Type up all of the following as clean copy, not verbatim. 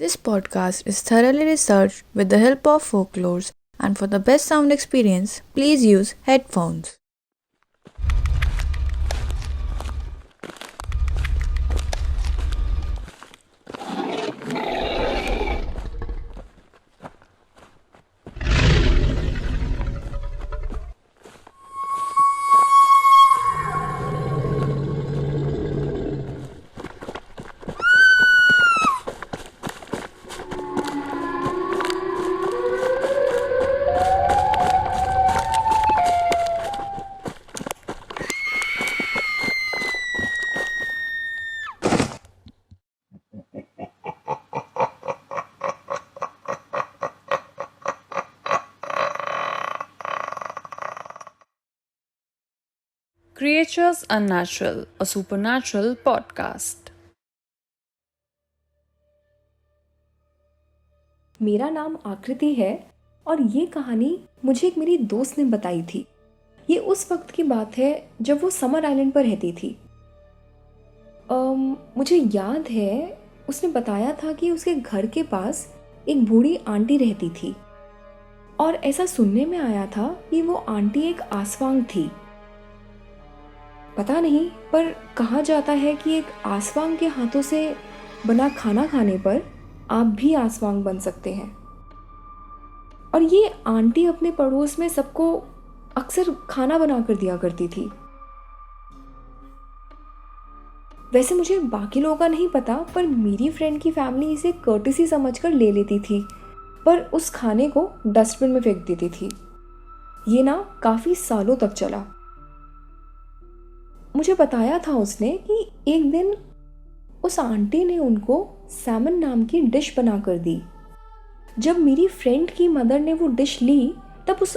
This podcast is thoroughly researched with the help of folklores, and for the best sound experience, please use headphones. Creatures Unnatural, a supernatural podcast. मेरा नाम आकृति है और ये कहानी मुझे एक मेरी दोस्त ने बताई थी। ये उस वक्त की बात है जब वो समर आइलैंड पर रहती थी। मुझे याद है उसने बताया था कि उसके घर के पास एक बूढ़ी आंटी रहती थी और ऐसा सुनने में आया था कि वो आंटी एक आसवांग थी। पता नहीं, पर कहा जाता है कि एक आसवांग के हाथों से बना खाना खाने पर आप भी आसवांग बन सकते हैं। और ये आंटी अपने पड़ोस में सबको अक्सर खाना बना कर दिया करती थी। वैसे मुझे बाकी लोगों का नहीं पता, पर मेरी फ्रेंड की फैमिली इसे कर्टेसी समझकर ले लेती थी, पर उस खाने को डस्टबिन में फेंक देती थी। ये ना काफ़ी सालों तक चला। मुझे बताया था उसने कि एक दिन उस आंटी ने उनको सैमन नाम की डिश बना कर दी। जब मेरी फ्रेंड की मदर ने वो डिश ली, तब उस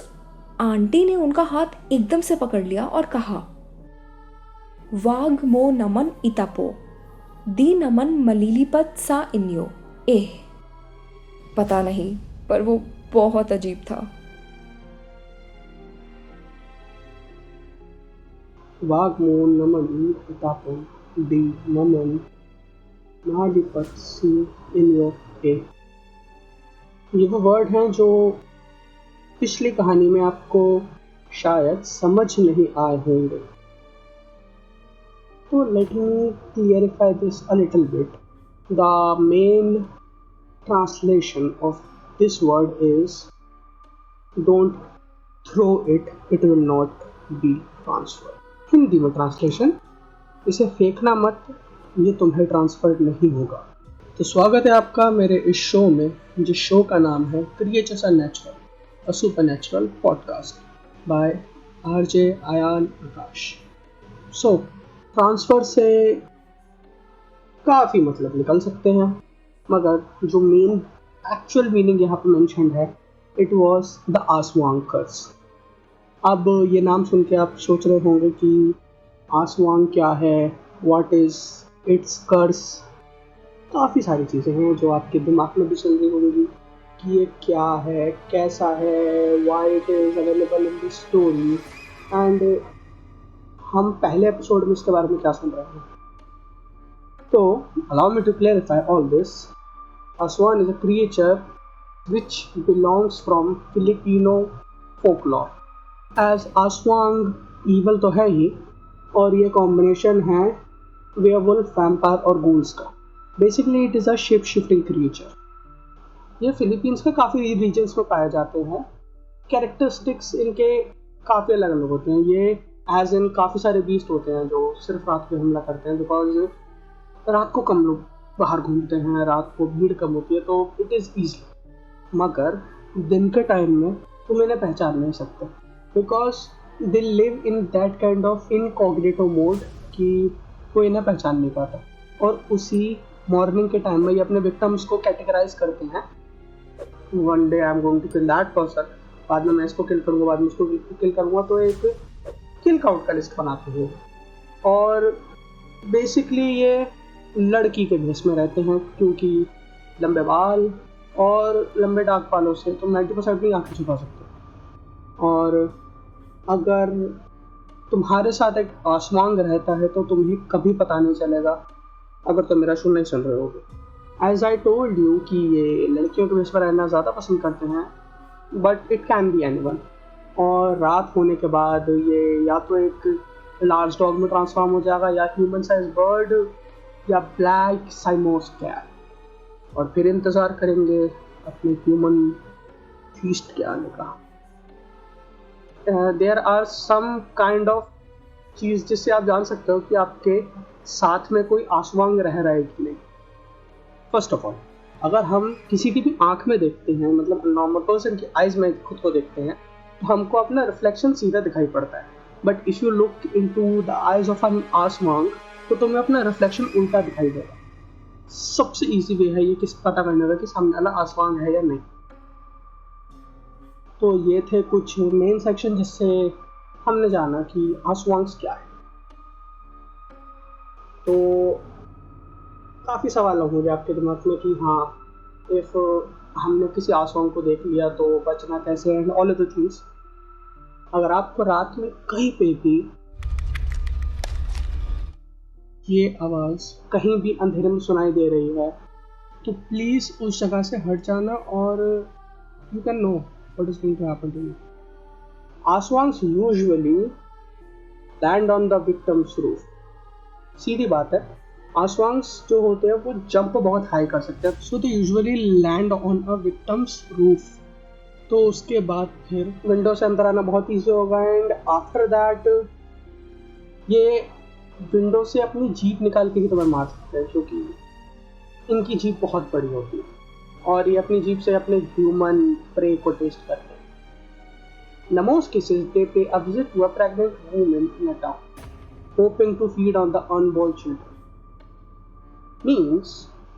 आंटी ने उनका हाथ एकदम से पकड़ लिया और कहा, वाग मो नमन इतापो दी नमन मलीलीपत सा इन्यो। पता नहीं, पर वो बहुत अजीब था। वाग्मो नमन इतापो दी नमन नाडिपत्सी इन्यो ए। ये वो वर्ड हैं जो पिछली कहानी में आपको शायद समझ नहीं आए होंगे। तो let me clarify this a little bit. The main translation of this word is don't throw it, it will not be transferred. Hindi में ट्रांसलेशन, इसे फेंकना मत, ये तुम्हें ट्रांसफर नहीं होगा। तो स्वागत है आपका मेरे इस शो में, जिस शो का नाम है creatures unnatural, a supernatural podcast by RJ Ayan Akash. So transfer से काफ़ी मतलब निकल सकते हैं, मगर जो मेन एक्चुअल मीनिंग यहाँ पे मेंशन्ड है, इट वाज द आसवांग कर्स। अब ये नाम सुन के आप सोच रहे होंगे कि आसवांग क्या है, व्हाट इज़ इट्स कर्स। काफ़ी सारी चीज़ें हैं जो आपके दिमाग में भी चल रही होंगी कि ये क्या है, कैसा है, why it is available in this story, and हम पहले एपिसोड में इसके बारे में क्या सुन रहे हैं। तो allow me to clarify all this. Aswan is a creature which belongs from Filipino folklore. As Aswang evil तो है ही, और ये कॉम्बिनेशन है werewolf, vampire और ghouls का। Basically it is a shape shifting creature. ये फिलीपींस के काफ़ी रीजन्स में पाए जाते हैं। कैरेक्टरिस्टिक्स इनके काफ़ी अलग अलग होते हैं। ये एज इन काफ़ी सारे बीस्ट होते हैं जो सिर्फ रात को हमला करते हैं, बिकॉज रात को कम लोग बाहर घूमते हैं, रात को भीड़ कम होती है, तो इट इज़ ईजी। मगर दिन के टाइम में तुम इन्हें पहचान नहीं सकते, because they live in that kind of incognito mode कि कोई इन्हें पहचान नहीं पाता। और उसी मॉर्निंग के टाइम में ये अपने विक्टिम्स को कैटेगराइज करते हैं। One day I am going to kill that person, बाद में मैं इसको किल करूँगा, बाद में इसको किल करूँगा, तो एक किल काउंट का लिस्ट बनाते हैं। और बेसिकली ये लड़की के भेस में रहते हैं, क्योंकि लंबे बाल और लंबे डार्क बालों से तुम 90% भी आंखें छुपा सकते हो। और अगर तुम्हारे साथ एक आसवांग रहता है तो तुम्हें कभी पता नहीं चलेगा, अगर तुम मेरा शो नहीं सुन रहे होगे। एज आई टोल्ड यू कि ये लड़कियों के बेस पर रहना ज़्यादा पसंद करते हैं, but it can be anyone. और रात होने के बाद ये या तो एक लार्ज डॉग में ट्रांसफॉर्म हो जाएगा, या ह्यूमन साइज बर्ड, या ब्लैक साइमोस कैट, और फिर इंतज़ार करेंगे अपने ह्यूमन फीस्ट के आने का। There are some kind of चीज़ जिससे आप जान सकते हो कि आपके साथ में कोई आसवांग रह रहा है कि नहीं। फर्स्ट ऑफ ऑल, अगर हम किसी की भी आंख में देखते हैं, मतलब नॉर्मल पर्सन की आइज में खुद को देखते हैं, तो हमको अपना रिफ्लेक्शन सीधा दिखाई पड़ता है। But if you look into the eyes of an aswang, तो तुम्हें अपना रिफ्लेक्शन उल्टा दिखाई देगा। सबसे इजी वे है ये किस पता करने का कि सामने वाला आसवांग है या नहीं। तो ये थे कुछ मेन सेक्शन जिससे हमने जाना कि आसवांग्स क्या है। तो काफ़ी सवाल होंगे आपके दिमाग में कि हाँ, इफ़ हमने किसी आसवांग को देख लिया तो बचना कैसे, and all of the things. अगर आपको रात में कहीं पे भी ये आवाज़ कहीं भी अंधेरे में सुनाई दे रही है, तो प्लीज़ उस जगह से हट जाना, और you can know what is going to happen to you. Aswangs usually land on the victim's roof. सीधी बात है, आसवांग्स जो होते हैं वो जंप बहुत हाई कर सकते हैं, so they usually land on a victim's roof. तो उसके बाद फिर विंडो से अंदर आना बहुत ईजी होगा, एंड आफ्टर दैट ये विंडो से अपनी जीप निकाल के ही तुम्हें मार सकते हैं, क्योंकि इनकी जीप बहुत बड़ी होती है, और ये अपनी जीप से अपने ह्यूमन प्रे को टेस्ट करते हैं। In most cases, they pay a visit to a pregnant woman in a town, hoping to feed on the unborn children. Means,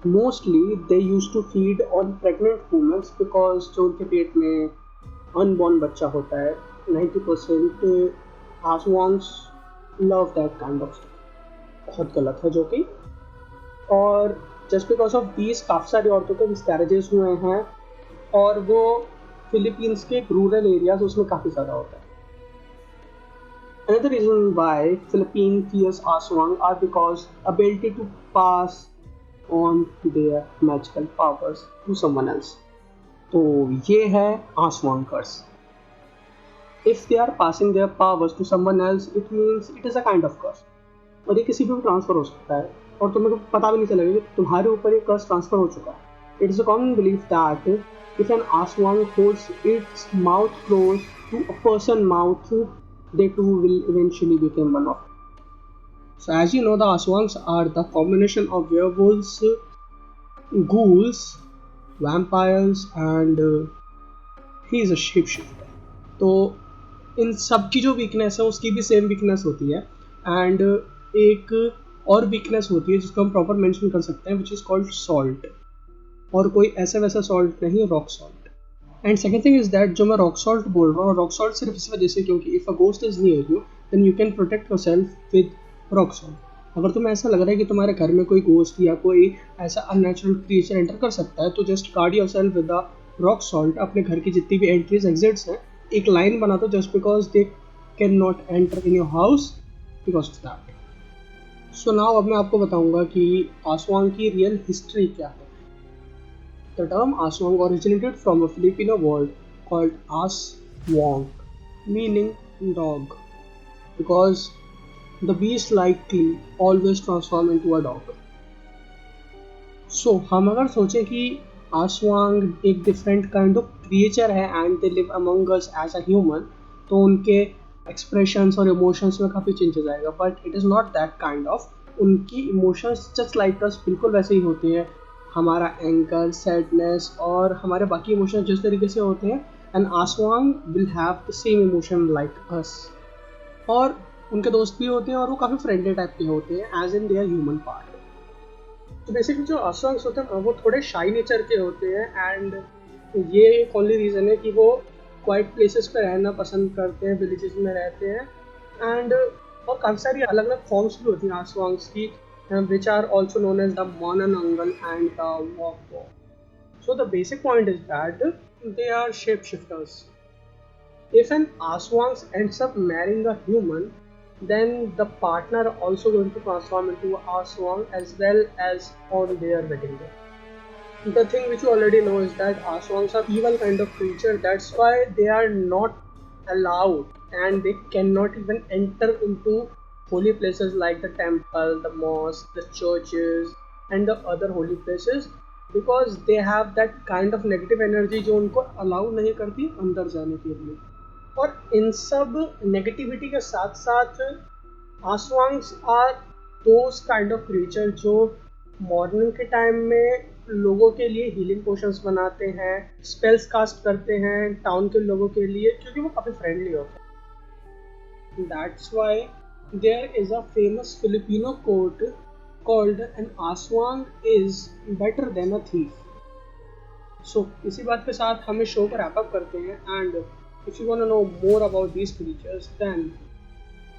mostly they used to feed on pregnant women because जो उनके पेट में unborn बच्चा होता है, 90% आसवांग्स love that kind of stuff. बहुत गलत है जो कि, और just because of these काफ़ी सारी औरतों के miscarriages हुए हैं, और वो फिलीपींस के रूरल एरियाज उसमें काफ़ी ज़्यादा होता है। Another reason why Philippine fears aswang are because ability to pass on their magical powers to someone else. तो ये है आसवांग कर्स। If they are passing their powers to someone else, it means it is a kind of curse. और ये किसी पे भी transfer हो सकता है, और तुम्हें पता भी नहीं चलेगा कि तुम्हारे ऊपर ये कर्स ट्रांसफर हो चुका है। It is a common belief that if an aswang holds its mouth close to a person's mouth, they too will eventually become one of them. So as you know, the aswangs are the combination of werewolves, ghouls, vampires, and he is a shapeshifter. तो इन सब की जो weakness है उसकी भी same weakness होती है, and एक और वीकनेस होती है जिसको हम प्रॉपर मेंशन कर सकते हैं, विच इज़ कॉल्ड सॉल्ट। और कोई ऐसा वैसा सॉल्ट नहीं, rock salt. And second thing is that जो मैं रॉक सॉल्ट बोल रहा हूँ, रॉक सॉल्ट सिर्फ इस वजह से क्योंकि if a ghost is near you then you can protect yourself with rock salt. अगर तुम्हें ऐसा लग रहा है कि तुम्हारे घर में कोई गोस्ट या कोई ऐसा अननेचुरल क्रिएचर एंटर कर सकता है, तो just guard your self with the rock salt. अपने घर की जितनी भी एंट्रीज एग्जिट्स हैं एक लाइन बना दो, just because they can not enter in your house because of that. So now अब मैं आपको बताऊंगा कि आसवांग की रियल हिस्ट्री क्या है। The term aswang originated from a Filipino word called aswang, meaning dog, because the beast likely always transform into a dog. So हम अगर सोचें कि आसवांग एक डिफरेंट काइंड ऑफ क्रिएचर है and they live among us as a human, तो उनके expressions और emotions में काफ़ी चेंजेस आएगा, but it is not that kind of. उनकी इमोशंस जस्ट लाइक अस बिल्कुल वैसे ही होते हैं। हमारा एंगर, सैडनेस और हमारे बाकी इमोशंस जिस तरीके से होते हैं, and आसवांग will have the same emotion like us. और उनके दोस्त भी होते हैं और वो काफ़ी फ्रेंडली टाइप के होते हैं, as in their human part. तो बेसिकली जो आसवांग्स होते हैं वो थोड़े शाई नेचर के होते हैं, एंड ये एक ओनली रीज़न है कि वो क्वाइट प्लेसेस पे रहना पसंद करते हैं, विलेजेस में रहते हैं, एंड और काफ़ी सारी अलग अलग फॉर्म्स भी होती हैं आसवांग्स की, which are also known as the Mononangal and the Wokbo. So the basic point is that they are shapeshifters. If an aswang ends up marrying a human, then the partner also going to transform into an aswang as well as on their wedding day. The thing which you already know is that Aswangs are evil kind of creature. That's why they are not allowed and they cannot even enter into holy places like the temple, the mosque, the churches, and the other holy places because they have that kind of negative energy जो उनको allow नहीं करती अंदर जाने के लिए. और इन सब नेगेटिविटी के साथ साथ aswangs are those kind of creature जो मॉर्निंग के टाइम में लोगों के लिए हीलिंग पोशंस बनाते हैं, स्पेल्स कास्ट करते हैं टाउन के लोगों के लिए क्योंकि वो काफ़ी फ्रेंडली होते हैं. That's why there is a famous Filipino quote called an aswang is better than a thief. So इसी बात के साथ हम इस शो को रैप अप करते हैं. And if you want to know more about these creatures then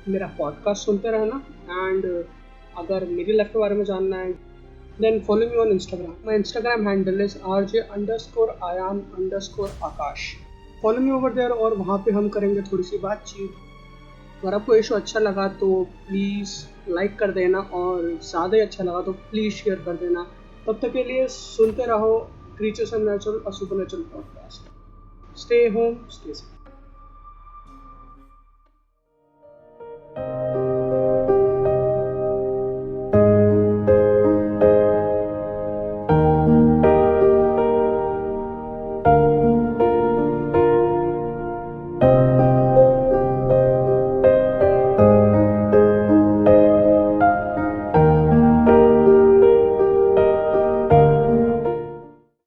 मेरा पॉडकास्ट सुनते रहना. एंड अगर मेरी लाइफ के बारे में जानना है then follow me on Instagram. My Instagram handle is RJ_Ayan_Akash. Follow me over there और वहाँ पे हम करेंगे थोड़ी सी बातचीत. अगर आपको ये शो अच्छा लगा तो प्लीज़ लाइक कर देना और ज़्यादा ही अच्छा लगा तो प्लीज़ शेयर कर देना. तब तक के लिए सुनते रहो creatures and natural, a super natural podcast. Stay home, stay safe.